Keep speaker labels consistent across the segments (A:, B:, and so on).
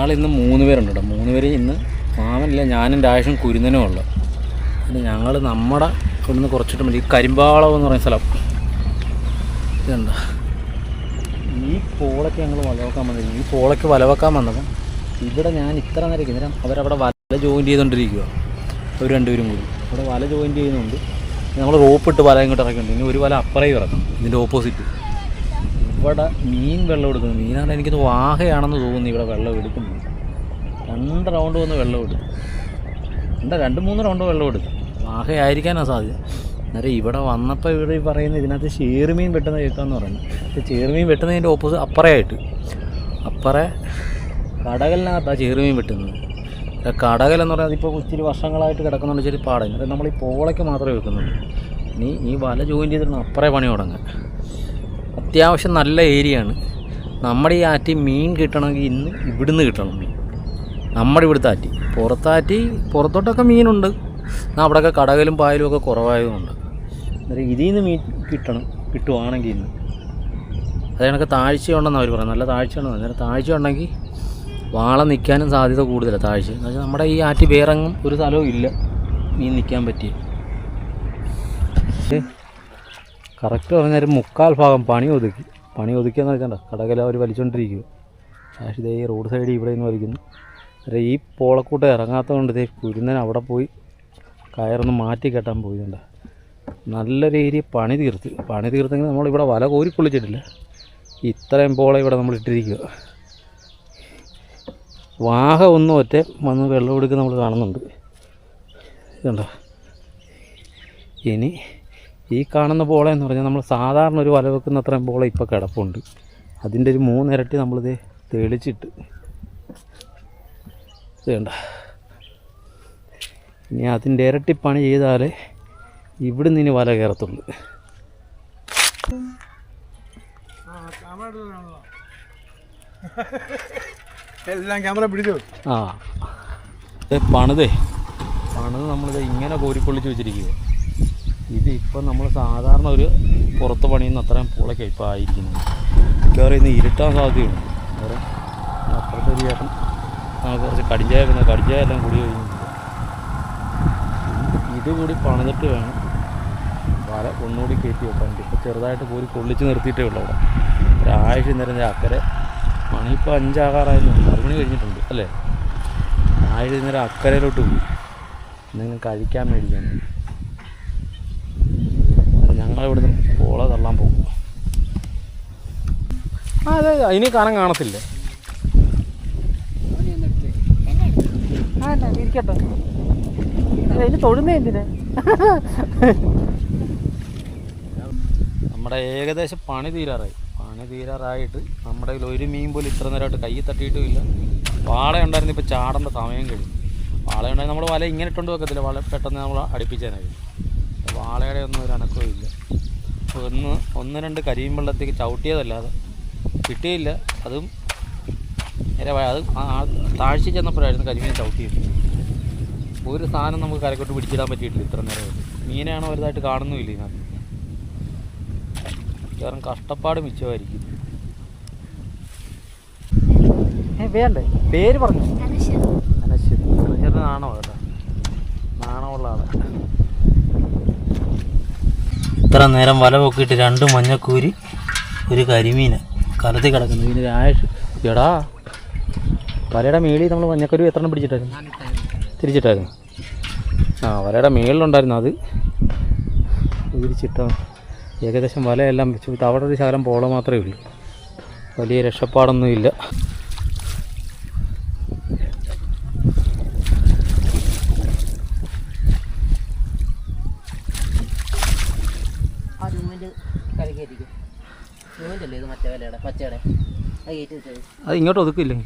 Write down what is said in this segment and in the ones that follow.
A: ഞങ്ങളിന്ന് 3 പേരുണ്ട് കേട്ടോ. 3 പേര് ഇന്ന് മാമനില്ല, ഞാനും രാജേഷും കുരുന്നനും ഉള്ളത്. പിന്നെ ഞങ്ങൾ നമ്മുടെ ഇവിടുന്ന് കുറച്ചിട്ട് മതി. ഈ കരിമ്പാളം എന്ന് പറയുന്ന സ്ഥലം ഇതെന്താ, ഈ പോളയ്ക്ക് ഞങ്ങൾ വലവെക്കാൻ വന്നത്. ഈ പോളയ്ക്ക് വലവെക്കാൻ വന്നപ്പം ഇവിടെ ഞാൻ ഇത്ര നേരം ഇരിക്കുന്നേരം അവരവിടെ വല ജോയിൻ ചെയ്തുകൊണ്ടിരിക്കുക. അവർ രണ്ടുപേരും കൂടി അവിടെ വല ജോയിൻ ചെയ്യുന്നുണ്ട്. നമ്മൾ റോപ്പിട്ട് വല ഇങ്ങോട്ട് ഇറക്കുന്നുണ്ട്. ഇനി ഒരു വല അപ്പുറയും ഇറക്കണം, ഇതിൻ്റെ ഓപ്പോസിറ്റ്. ഇവിടെ മീൻ വെള്ളം എടുക്കുന്നു. മീനാണ് എനിക്കത് വാഹയാണെന്ന് തോന്നുന്നു. ഇവിടെ വെള്ളം എടുക്കുന്നു. 2 റൗണ്ട് വന്ന് വെള്ളം എടുക്കും. 2-3 റൗണ്ട് വെള്ളം എടുക്കും. വാഹയായിരിക്കാനാണ് സാധ്യത. അന്നേരം ഇവിടെ വന്നപ്പോൾ ഇവിടെ പറയുന്നത് ഇതിനകത്ത് ചേറുമീൻ വെട്ടുന്ന കേൾക്കാമെന്ന് പറയുന്നത്. ചേറുമീൻ വെട്ടുന്നതിൻ്റെ ഓപ്പോസിറ്റ് അപ്പറയായിട്ട്, അപ്പറേ കടകലിനകത്താണ് ചേറുമീൻ വെട്ടുന്നത്. കടകലെന്ന് പറഞ്ഞാൽ അതിപ്പോൾ ഇച്ചിരി വർഷങ്ങളായിട്ട് കിടക്കുന്നുണ്ട്, ഇച്ചിരി പാടായി. എന്നിട്ട് നമ്മൾ ഈ പോളയ്ക്ക് മാത്രമേ വെക്കുന്നുള്ളൂ. ഇനി ഈ വല ജോയിൻ ചെയ്തിട്ട് അപ്പറേ പണി തുടങ്ങുക. അത്യാവശ്യം നല്ല ഏരിയയാണ്. നമ്മുടെ ഈ ആറ്റി മീൻ കിട്ടണമെങ്കിൽ ഇന്ന് ഇവിടുന്ന് കിട്ടണം മീൻ. നമ്മുടെ ഇവിടുത്തെ ആറ്റി, പുറത്തോട്ടൊക്കെ മീനുണ്ട്. അവിടെയൊക്കെ കടകലും പായലും ഒക്കെ കുറവായതുകൊണ്ട് അന്നേരം ഇതിൽ നിന്ന് മീൻ കിട്ടുവാണെങ്കിൽ ഇന്ന് അത് കണക്ക് താഴ്ചയുണ്ടെന്ന് അവർ പറയുന്നത്. നല്ല താഴ്ചയുണ്ടെന്ന്. അന്നേരം താഴ്ച ഉണ്ടെങ്കിൽ വാള നിൽക്കാനും സാധ്യത കൂടുതലാണ്. താഴ്ച എന്ന് വെച്ചാൽ നമ്മുടെ ഈ ആറ്റി വേറെങ്ങും ഒരു സ്ഥലവും ഇല്ല മീൻ നിൽക്കാൻ പറ്റിയ. കറക്റ്റ് പറഞ്ഞാൽ 1/4 ഭാഗം പണി ഒതുക്കിയെന്ന് വെച്ചാൽ കടകല അവർ വലിച്ചുകൊണ്ടിരിക്കുക. പക്ഷേ ഇതേ ഈ റോഡ് സൈഡിൽ ഇവിടെ നിന്ന് വലിക്കുന്നു. അന്നേരം ഈ പോളക്കൂട്ടം ഇറങ്ങാത്തതുകൊണ്ട് ഇതേ കുരുന്നൻ അവിടെ പോയി കയറൊന്ന് മാറ്റി കെട്ടാൻ പോയിട്ടുണ്ട്. നല്ലൊരു ഏരിയ പണി തീർത്തെങ്കിൽ നമ്മളിവിടെ വല കോരിക്കൊള്ളിച്ചിട്ടില്ല. ഇത്രയും പോള ഇവിടെ നമ്മൾ ഇട്ടിരിക്കുക. വാഹ ഒന്നും ഒറ്റ വന്ന് വെള്ളം എടുക്കുക നമ്മൾ കാണുന്നുണ്ട്. ഇതുണ്ടോ, ഇനി ഈ കാണുന്ന പോള എന്ന് പറഞ്ഞാൽ നമ്മൾ സാധാരണ ഒരു വല വെക്കുന്ന അത്രയും പോള ഇപ്പോൾ കിടപ്പുണ്ട്. അതിൻ്റെ ഒരു 3 ഇരട്ടി നമ്മളിത് തെളിച്ചിട്ട് വേണ്ട. ഇനി അതിൻ്റെ ഇരട്ടി പണി ചെയ്താലേ ഇവിടുന്ന് ഇനി വല കയറത്തുള്ളൂ.
B: എല്ലാം ക്യാമറ പിടിച്ചു.
A: പണിത് നമ്മളിത് ഇങ്ങനെ കോരിക്കൊള്ളിച്ച് വെച്ചിരിക്കുക. ഇത് ഇപ്പം നമ്മൾ സാധാരണ ഒരു പുറത്ത് പണിയുന്ന അത്രയും പോളൊക്കെ ഇപ്പോൾ ആയിരിക്കുന്നത്. വേറെ ഇന്ന് ഇരുട്ടാൻ സാധ്യതയുണ്ട്. വേറെ അപ്പുറത്തെ ഒരു ചേട്ടൻ കുറച്ച് കടിഞ്ചായ എല്ലാം കൂടി കഴിഞ്ഞിട്ടുണ്ട്. ഇത് കൂടി പണിതിട്ട് വേണം വല ഒന്നുകൂടി കയറ്റി വെക്കാൻ വേണ്ടി. ഇപ്പോൾ ചെറുതായിട്ട് കോരി കൊള്ളിച്ച് നിർത്തിയിട്ടേ ഉള്ളൂ. അവിടെ ഒരാഴ്ച നേരം അക്കരെ മണി ഇപ്പോൾ 5 ആകാറായിരുന്നു. 6 മണി കഴിഞ്ഞിട്ടുണ്ട് അല്ലേ. ആഴ്ച നേരം അക്കരയിലോട്ട് പോയി എന്തെങ്കിലും കഴിക്കാൻ മേടിക്കാൻ. ഞങ്ങളിവിടുന്ന് പോള തള്ളാൻ പോകും. അതെ, അതിന് കനം കാണത്തില്ലേ. ഇരിക്കട്ടെ, അതിന് തൊഴുന്നേ എന്തിനാ. നമ്മുടെ ഏകദേശം പണി തീരാറായിട്ട് നമ്മുടെ കയ്യിൽ ഒരു മീൻ പോലും ഇത്ര നേരമായിട്ട് കൈ തട്ടിയിട്ടുമില്ല. വാള ഉണ്ടായിരുന്നു, ഇപ്പോൾ ചാടേണ്ട സമയം കഴിഞ്ഞു. വാള ഉണ്ടായി നമ്മൾ വല ഇങ്ങനെ ഇട്ടുകൊണ്ട് വെക്കത്തില്ല, വല പെട്ടെന്ന് നമ്മൾ അടുപ്പിച്ചേനായി. വാളയുടെ ഒന്നും ഒരു അനക്കവും ഇല്ല. 1-2 കരിയും വെള്ളത്തേക്ക് ചവിട്ടിയതല്ലാതെ കിട്ടിയില്ല. അതും അത് താഴ്ച ചെന്നപ്പോഴായിരുന്നു കരിമീൻ ചവിട്ടിയത്. ഒരു സാധനം നമുക്ക് കരക്കോട്ട് പിടിച്ചിടാൻ പറ്റിയിട്ടില്ല ഇത്ര നേരമായിട്ട്. മീനാണോ വലുതായിട്ട് കാണുന്നുമില്ല ഇതിനകത്ത്. കാരണം കഷ്ടപ്പാട് മിച്ചമായിരിക്കും. വേണ്ടേ പേര് പറഞ്ഞു. അനശ്വരി നാണോ കേട്ടോ, നാണമുള്ള ആളെ. ഇത്ര നേരം വല പൊക്കിയിട്ട് 2 മഞ്ഞക്കൂരി, ഒരു കരിമീന് കലത്തി കിടക്കുന്നു. ഇതിന് രാശ് എടാ വലയുടെ മേളിൽ നമ്മൾ മഞ്ഞക്കൂരി എത്ര പിടിച്ചിട്ടായിരുന്നു? തിരിച്ചിട്ടായിരുന്നു. വലയുടെ മേളിലുണ്ടായിരുന്നു, അത് തിരിച്ചിട്ടാണ്. ഏകദേശം വലയെല്ലാം വെച്ചു. അവിടെ ഒരു ശകലം പോള മാത്രമേ ഉള്ളൂ. വലിയ രക്ഷപ്പാടൊന്നുമില്ല. അത് ഇങ്ങോട്ട് ഒതുക്കില്ലേ?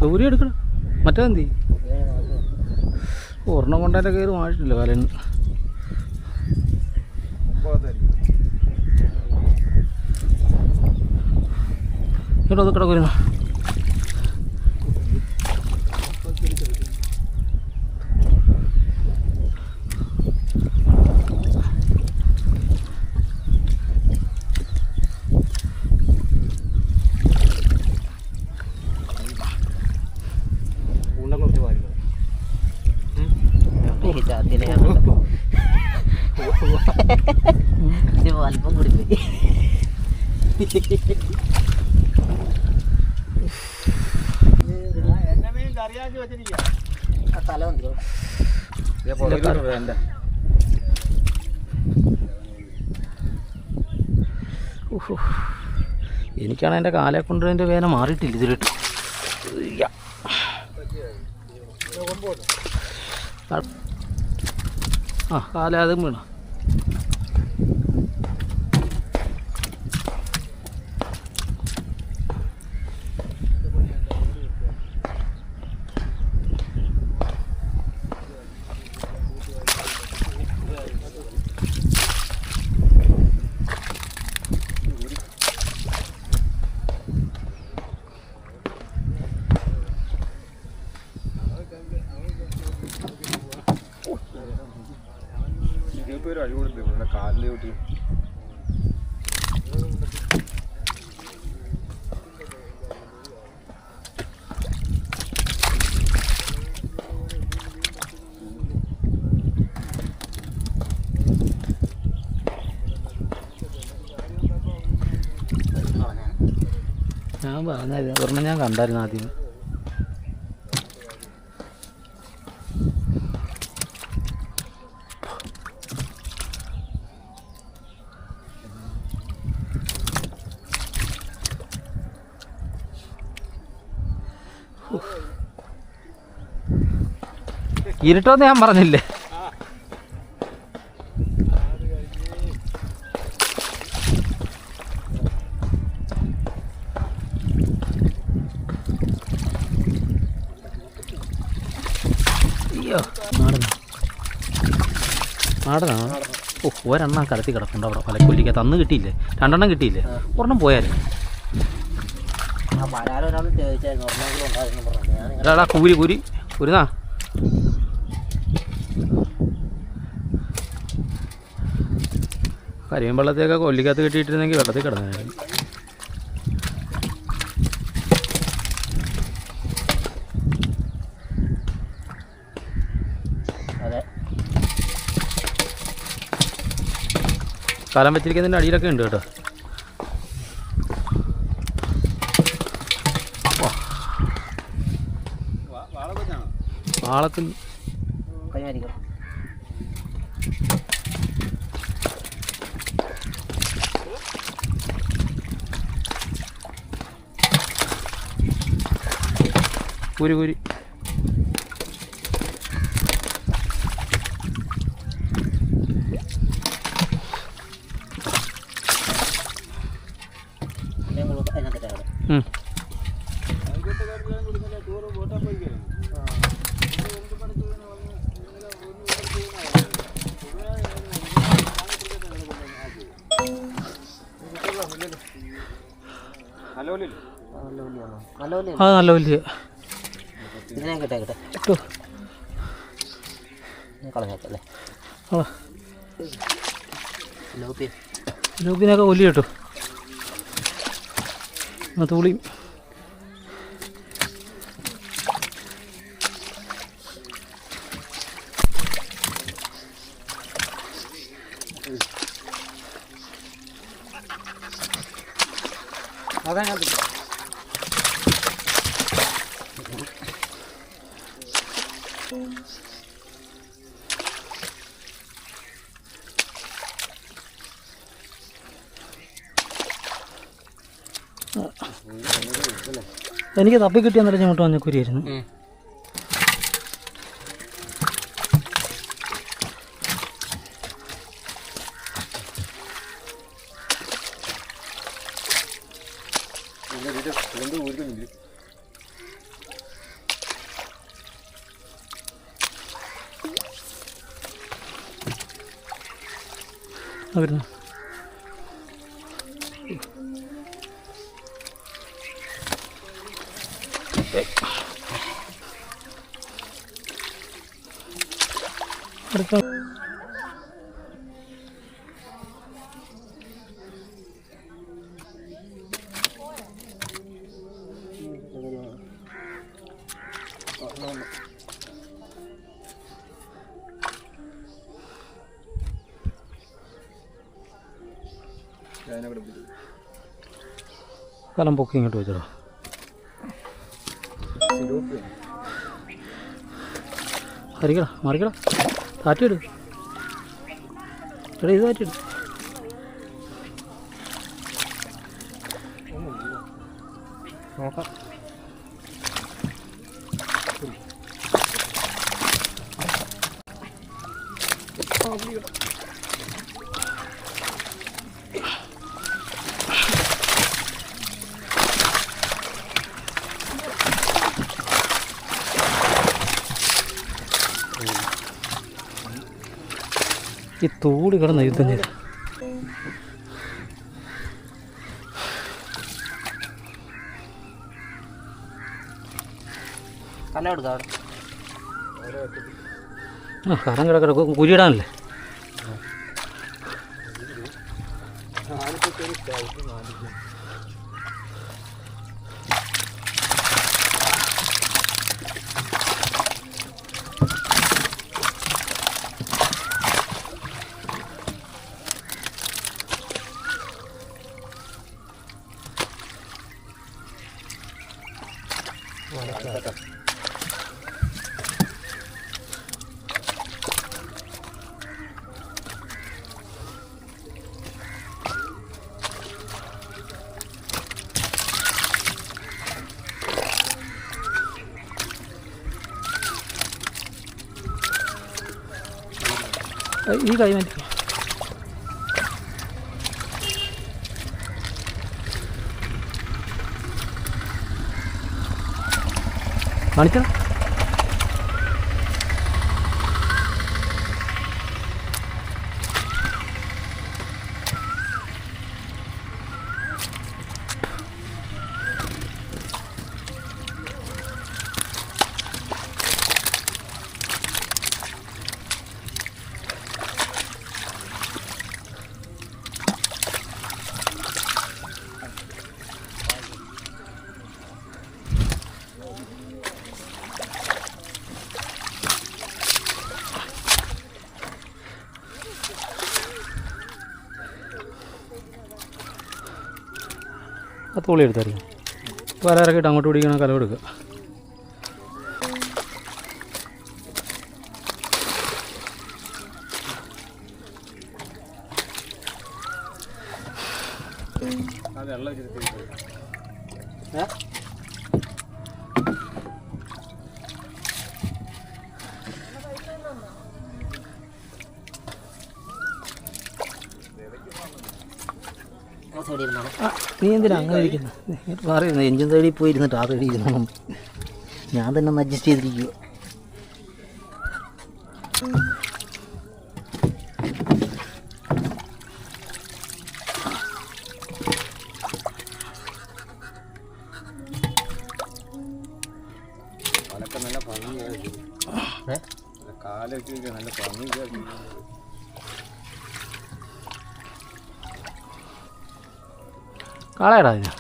A: ദൂരെ എടുക്കണം. മറ്റേന്തി ഒരെണ്ണം കൊണ്ടതിൻ്റെ കയറി മാറ്റിട്ടില്ല വലന്ന്. ഇങ്ങോട്ട് അത് കിടക്കുന്നു.
C: അല്പം കുടിപ്പോയി. തല വന്നോ
A: എനിക്കാണ് എൻ്റെ കാലെ കൊണ്ട് എൻ്റെ വേദന മാറിയിട്ടില്ല ഇതിലിട്ട്. ആ കാല അതും വീണ.
B: കാലിൽ കൂട്ടി
A: ഞാൻ പറഞ്ഞായിരുന്നു ഒരെണ്ണം ഞാൻ കണ്ടായിരുന്നു ആദ്യം. ഇരുട്ടോന്ന് ഞാൻ പറഞ്ഞില്ലേ. അയ്യോ നാടനാ. ഓ ഒരെണ്ണം കലത്തി കിടപ്പുണ്ട് അവിടെ പലക്കൊല്ലിക്കകത്ത്. അന്ന് കിട്ടിയില്ലേ, 2 എണ്ണം കിട്ടിയില്ലേ, ഒരെണ്ണം പോയാലും. എടാ കൂരി കൂരി കുരുന്നാ. കരിയും വെള്ളത്തേക്ക് കൊല്ലിക്കകത്ത് കെട്ടിയിട്ടിരുന്നെങ്കിൽ വെള്ളത്തിൽ കിടന്നായിരുന്നു. കലം വെച്ചിരിക്കുന്നതിൻ്റെ അടിയിലൊക്കെ ഉണ്ട് കേട്ടോ. വാളത്തിൽ കുരി കുരി. അത് നല്ല വലിയ കിട്ടോ
C: കളഞ്ഞേക്കല്ലേ
A: ലൂപ്പിനൊക്കെ കൊല്ലി കേട്ടോ. തൂളിയും
B: അതതിനകത്ത്
A: എനിക്ക് തപ്പി കിട്ടിയ നല്ല ചുമട്ട് മഞ്ഞക്കുരിയായിരുന്നു. വരുന്നു അടുത്ത
B: അതിനൊക്കെ പിടിച്ചു.
A: കലം പൊക്കി ഇങ്ങോട്ട് വെച്ചോ. മറിക്കടാ മറിക്കടാ, കാറ്റിയിട് എടാ, ഇത് കാറ്റിയിട്.
B: നോക്കാം.
A: ഈ തൂടി കിടന്ന് യുദ്ധം ചെയ്ത
C: കല എടുക്കാം.
A: ആ കരം കിടക്കിട കുരിയിടാനല്ലേ. ഈ കൈ മാറ്റി കാണിച്ച. ആ തോളി എടുത്തായിരിക്കും. വരാറൊക്കെയിട്ട് അങ്ങോട്ട് പിടിക്കണം, കലം എടുക്കുക. നീ എന്തിനാ അങ്ങനെ ഇരിക്കുന്നത്? പറയുന്നു എഞ്ചിൻ സൈഡിൽ പോയി ഇരുന്നിട്ട് ആ സൈഡിൽ ഇരുന്നു. ഞാൻ തന്നെ ഒന്ന് അഡ്ജസ്റ്റ് ചെയ്തിരിക്കുക.
B: അതൊക്കെ നല്ല ഭംഗിയായിരുന്നു. കാലൊക്കെ നല്ല ഭംഗിയായിരുന്നു.
A: കളയടാ ഇതിന്.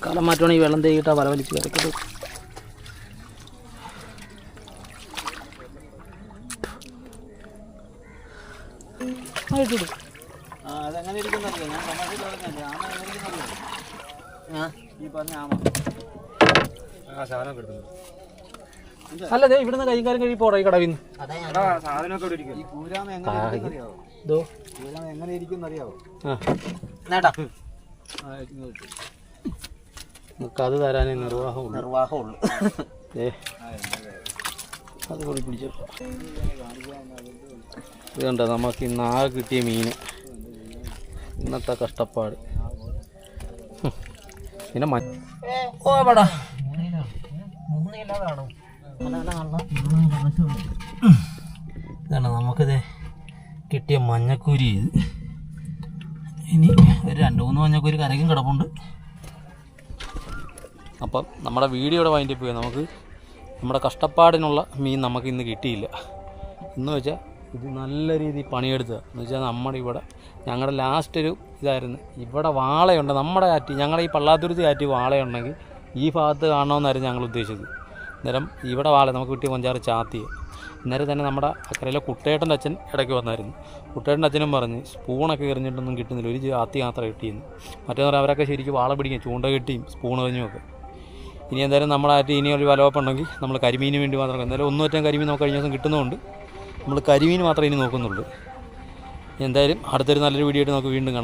A: കാലം മാറ്റുവാണെങ്കിൽ വെള്ളം തേക്കിട്ടാ വല വലിച്ച് കരക്കട്ട്.
C: അതെങ്ങനെ ഇരിക്കുന്നറിയോ? ഞാൻ തമാശയിൽ പറഞ്ഞല്ലേ, ആമ എങ്ങനെ ഇരിക്കുന്നറിയോ? ഈ പറഞ്ഞ ആമ
B: സാധനം കിട്ടുന്നു.
A: അല്ല ദേ ഇവിടുന്ന് കൈകാരം കഴി പോടാ ഈ കടവിന്ന്.
B: സാധനമൊക്കെ ഇവിടെ ഇരിക്കും. ഈ പൂരാമ എങ്ങനെ ഇരിക്കും അറിയാവോ?
A: നമുക്ക് അത് തരാനേ നിർവാഹമുള്ളൂ. അത് കൂടി പിടിച്ചോ. ഇത് കണ്ടോ നമുക്ക് ഇന്ന് ആകെ കിട്ടിയ മീൻ. ഇന്നത്തെ കഷ്ടപ്പാട്. പിന്നെ ഓടാ ഇതാണ് നമുക്കിത് കിട്ടിയ മഞ്ഞക്കൂരി. ഇത് ഇനി ഒരു 2-3 മഞ്ഞക്കൂരി കരയ്ക്കും കിടപ്പുണ്ട്. അപ്പം നമ്മുടെ വീഡിയോയുടെ വൈൻഡപ്പ് പോയി. നമുക്ക് നമ്മുടെ കഷ്ടപ്പാടിനുള്ള മീൻ നമുക്ക് ഇന്ന് കിട്ടിയില്ല. എന്ന് വെച്ചാൽ ഇത് നല്ല രീതിയിൽ പണിയെടുത്തത് എന്ന് വെച്ചാൽ നമ്മുടെ ഇവിടെ ഞങ്ങളുടെ ലാസ്റ്റ് ഒരു ഇതായിരുന്നു. ഇവിടെ വാളയുണ്ട് നമ്മുടെ ആറ്റി, ഞങ്ങളുടെ ഈ പള്ളാത്തുരുത്തി ആറ്റി വാളയുണ്ടെങ്കിൽ ഈ ഭാഗത്ത് കാണണമെന്നായിരുന്നു ഞങ്ങൾ ഉദ്ദേശിച്ചത്. അന്നേരം ഇവിടെ വാള നമുക്ക് കിട്ടിയ കൊഞ്ചാറ് ചാത്തി. അന്നേരം തന്നെ നമ്മുടെ അക്കരയിലെ കുട്ടേട്ടൻ്റെ അച്ഛൻ ഇടയ്ക്ക് വന്നായിരുന്നു. കുട്ടേട്ടൻ്റെ അച്ഛനും പറഞ്ഞ് സ്പൂണൊക്കെ എറിഞ്ഞിട്ടൊന്നും കിട്ടുന്നില്ല, ഒരു ചാത്തി മാത്രമേ കിട്ടിയെന്ന്. മറ്റേന്ന് പറഞ്ഞാൽ അവരൊക്കെ ശരിക്കും വാള പിടിക്കും, ചൂണ്ട കെട്ടിയും സ്പൂൺ എറിഞ്ഞുമൊക്കെ. ഇനി എന്തായാലും നമ്മളായിട്ട് ഇനി ഒരു വലവപ്പുണ്ടെങ്കിൽ നമ്മൾ കരിമീന് വേണ്ടി മാത്രം, എന്തായാലും ഒന്നുമറ്റം കരിമീൻ നമുക്ക് കഴിഞ്ഞ ദിവസം കിട്ടുന്നതുകൊണ്ട് നമ്മൾ കരിമീൻ മാത്രമേ ഇനി നോക്കുന്നുള്ളൂ. എന്തായാലും അടുത്തൊരു നല്ലൊരു വീഡിയോ ആയിട്ട് നമുക്ക് വീണ്ടും കാണാം.